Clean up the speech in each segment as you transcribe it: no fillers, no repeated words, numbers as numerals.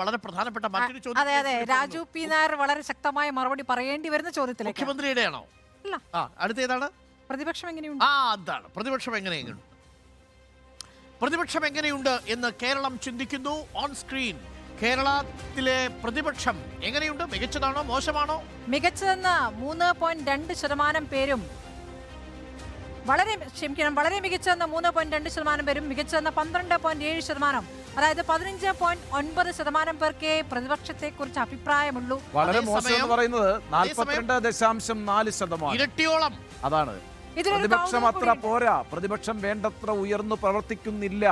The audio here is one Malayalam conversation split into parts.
വളരെ പ്രധാനപ്പെട്ട മറ്റൊരു ചോദ്യം. അതെ അതെ, രാജു പി നായർ വളരെ ശക്തമായ മറുപടി പറയേണ്ടി വരുന്ന ചോദ്യത്തിലേക്ക്. മുഖ്യമന്ത്രിയുടെ ആണോ? അല്ല, അടുത്തേതാണ്? പ്രതിപക്ഷം എങ്ങനെയുണ്ട്? അതാണ് പ്രതിപക്ഷം എങ്ങനെയുണ്ട്. പ്രതിപക്ഷം എങ്ങനെയുണ്ട് എന്ന് കേരളം ചിന്തിക്കുന്നു. ഓൺ സ്ക്രീൻ കേരളത്തിലെ പ്രതിപക്ഷം എങ്ങനെയുണ്ട്? മികച്ചതാണോ മോശമാണോ? മികച്ചതെന്ന് 3.2% പേരും, വളരെ മികച്ചതെന്ന് 3.2% പേരും, മികച്ചതെന്ന് 12.7%. അതായത് 15.9% പേർക്ക് പ്രതിപക്ഷത്തെ കുറിച്ച് അഭിപ്രായമുള്ളൂ. വളരെ മോശം എന്ന് പറയുന്നത് 42.4%. ഇരട്ടിയോളം. അതാണ് പ്രതിപക്ഷം അത്ര പോരാ, പ്രതിപക്ഷം വേണ്ടത്ര ഉയർന്നു പ്രവർത്തിക്കുന്നില്ല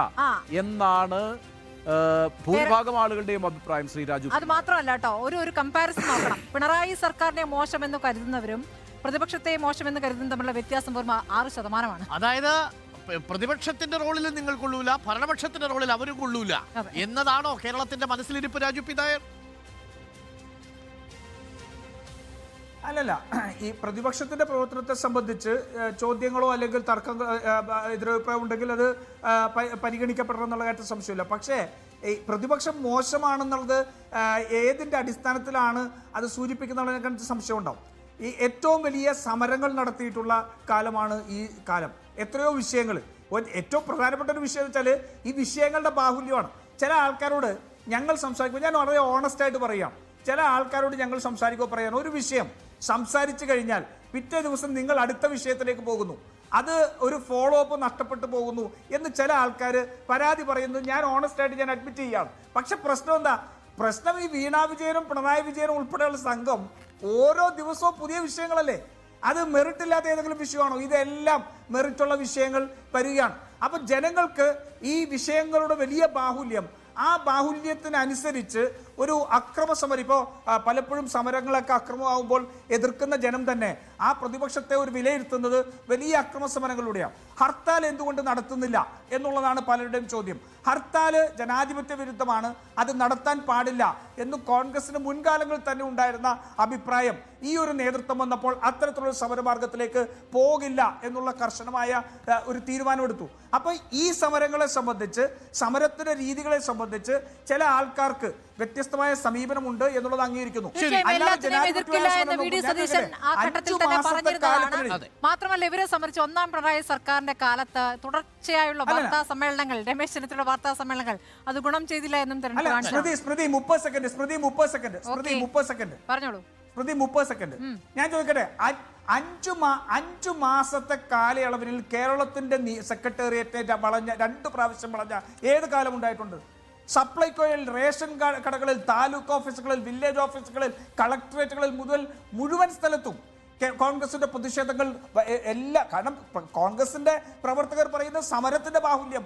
എന്നാണ് ഭൂരിഭാഗം ആളുകളുടെയും അഭിപ്രായം. ശ്രീ രാജു, അത് മാത്രമല്ല കേട്ടോ, ഒരു കമ്പാരിസൺ നോക്കണം. പിണറായി സർക്കാരിനെ മോശമെന്ന് കരുതുന്നവരും പ്രതിപക്ഷത്തെ മോശമെന്ന് കരുതുന്ന തമ്മിലുള്ള വ്യത്യാസം വെറും 6%. അതായത് പ്രതിപക്ഷത്തിന്റെ റോളിൽ നിങ്ങൾ കൊള്ളൂല, ഭരണപക്ഷത്തിന്റെ റോളിൽ അവരും കൊള്ളൂല എന്നതാണോ കേരളത്തിന്റെ മനസ്സിലിരിപ്പ് രാജു പി നായർ? അല്ലല്ല, ഈ പ്രതിപക്ഷത്തിന്റെ പ്രവർത്തനത്തെ സംബന്ധിച്ച് ചോദ്യങ്ങളോ അല്ലെങ്കിൽ തർക്കങ്ങളോ എതിരഭിപ്രായം ഉണ്ടെങ്കിൽ അത് പരിഗണിക്കപ്പെടണം എന്നുള്ള കാര്യത്തിൽ സംശയമില്ല. പക്ഷേ ഈ പ്രതിപക്ഷം മോശമാണെന്നുള്ളത് ഏതിൻ്റെ അടിസ്ഥാനത്തിലാണ് അത് സൂചിപ്പിക്കുന്നതിനെ കണ്ടിട്ട് സംശയം ഉണ്ടാവും. ഈ ഏറ്റവും വലിയ സമരങ്ങൾ നടത്തിയിട്ടുള്ള കാലമാണ് ഈ കാലം. എത്രയോ വിഷയങ്ങൾ, ഏറ്റവും പ്രധാനപ്പെട്ട ഒരു വിഷയം എന്ന് വെച്ചാൽ ഈ വിഷയങ്ങളുടെ ബാഹുല്യമാണ്. ചില ആൾക്കാരോട് ഞങ്ങൾ സംസാരിക്കുമ്പോൾ, ഞാൻ വളരെ ഓണസ്റ്റായിട്ട് പറയാം, ചില ആൾക്കാരോട് ഞങ്ങൾ സംസാരിക്കുമ്പോൾ പറയാൻ ഒരു വിഷയം സംസാരിച്ചു കഴിഞ്ഞാൽ പിറ്റേ ദിവസം നിങ്ങൾ അടുത്ത വിഷയത്തിലേക്ക് പോകുന്നു, അത് ഒരു ഫോളോ അപ്പ് നഷ്ടപ്പെട്ടു പോകുന്നു എന്ന് ചില ആൾക്കാർ പരാതി പറയുന്നു. ഞാൻ ഓണസ്റ്റായിട്ട് ഞാൻ അഡ്മിറ്റ് ചെയ്യാണ്. പക്ഷെ പ്രശ്നം എന്താ? പ്രശ്നം ഈ വീണാ വിജയനും പിണറായി വിജയനും ഉൾപ്പെടെയുള്ള സംഘം ഓരോ ദിവസവും പുതിയ വിഷയങ്ങളല്ലേ. അത് മെറിറ്റ് ഇല്ലാത്ത ഏതെങ്കിലും വിഷയമാണോ? ഇതെല്ലാം മെറിറ്റുള്ള വിഷയങ്ങൾ വരികയാണ്. അപ്പം ജനങ്ങൾക്ക് ഈ വിഷയങ്ങളുടെ വലിയ ബാഹുല്യം, ആ ബാഹുല്യത്തിനനുസരിച്ച് ഒരു അക്രമ സമരം, ഇപ്പോൾ പലപ്പോഴും സമരങ്ങളൊക്കെ അക്രമമാകുമ്പോൾ എതിർക്കുന്ന ജനം തന്നെ ആ പ്രതിപക്ഷത്തെ ഒരു വിലയിരുത്തുന്നത് വലിയ അക്രമ സമരങ്ങളിലൂടെയാണ്. ഹർത്താൽ എന്തുകൊണ്ട് നടത്തുന്നില്ല എന്നുള്ളതാണ് പലരുടെയും ചോദ്യം. ഹർത്താൽ ജനാധിപത്യ വിരുദ്ധമാണ്, അത് നടത്താൻ പാടില്ല എന്ന് കോൺഗ്രസിന് മുൻകാലങ്ങളിൽ തന്നെ ഉണ്ടായിരുന്ന അഭിപ്രായം. ഈ ഒരു നേതൃത്വം വന്നപ്പോൾ അത്തരത്തിലുള്ള സമരമാർഗത്തിലേക്ക് പോകില്ല എന്നുള്ള കർശനമായ ഒരു തീരുമാനമെടുത്തു. അപ്പോൾ ഈ സമരങ്ങളെ സംബന്ധിച്ച്, സമരത്തിന്റെ രീതികളെ സംബന്ധിച്ച് ചില ആൾക്കാർക്ക് വ്യത്യസ്തമായ സമീപനമുണ്ട് എന്നുള്ളത് അംഗീകരിക്കുന്നു. മാത്രമല്ല, ഇവരെ സംബന്ധിച്ച് ഒന്നാം പിണറായി സർക്കാരിന്റെ കാലത്ത് തുടർച്ചയായുള്ള വാർത്താ സമ്മേളനങ്ങൾ, രമേശ് ചെന്നിത്തലയുടെ വാർത്താ സമ്മേളനങ്ങൾ അത് ഗുണം ചെയ്തില്ല എന്നും സ്മൃതി 30 സെക്കൻഡ് പറഞ്ഞോളൂ. സ്മൃതി 30 സെക്കൻഡ് ഞാൻ ചോദിക്കട്ടെ, 5 മാസത്തെ കാലയളവിൽ കേരളത്തിന്റെ സെക്രട്ടേറിയറ്റ് 2 പ്രാവശ്യം വളഞ്ഞ ഏത് കാലം ഉണ്ടായിട്ടുണ്ട്? സപ്ലൈകോയിൽ, റേഷൻ കടകളിൽ, താലൂക്ക് ഓഫീസുകളിൽ, വില്ലേജ് ഓഫീസുകളിൽ, കളക്ടറേറ്റുകളിൽ മുഴുവൻ സ്ഥലത്തും കോൺഗ്രസിന്റെ പ്രതിഷേധങ്ങൾ എല്ലാ, കാരണം കോൺഗ്രസിന്റെ പ്രവർത്തകർ പറയുന്ന സമരത്തിന്റെ ബാഹുല്യം.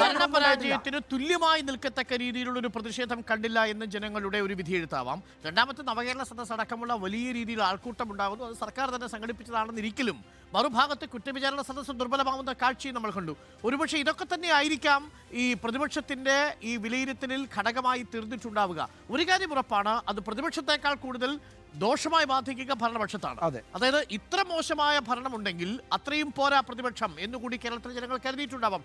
ഭരണപരാജയത്തിന് തുല്യമായി നിൽക്കത്തക്ക രീതിയിലുള്ള ഒരു പ്രതിഷേധം കണ്ടില്ല എന്ന് ജനങ്ങളുടെ ഒരു വിധിയെഴുത്താവാം. രണ്ടാമത്തെ നവകേരള സദസ് അടക്കമുള്ള വലിയ രീതിയിൽ ആൾക്കൂട്ടം ഉണ്ടാകുന്നു. അത് സർക്കാർ തന്നെ സംഘടിപ്പിച്ചതാണെന്നിരിക്കലും മറുഭാഗത്ത് കുറ്റവിചാരണ സദസ്സ് ദുർബലമാവുന്ന കാഴ്ചയും നമ്മൾ കണ്ടു. ഒരുപക്ഷെ ഇതൊക്കെ തന്നെ ആയിരിക്കാം ഈ പ്രതിപക്ഷത്തിന്റെ ഈ വിലയിരുത്തലിൽ ഘടകമായി തീർന്നിട്ടുണ്ടാവുക. ഒരു കാര്യം ഉറപ്പാണ്, അത് പ്രതിപക്ഷത്തെക്കാൾ കൂടുതൽ ദോഷമായി ബാധിക്കുക ഭരണപക്ഷത്താണ്. അതായത് ഇത്ര മോശമായ ഭരണമുണ്ടെങ്കിൽ അത്രയും പോരാ പ്രതിപക്ഷം എന്നുകൂടി കേരളത്തിലെ ജനങ്ങൾ കരുതിയിട്ടുണ്ടാവാം.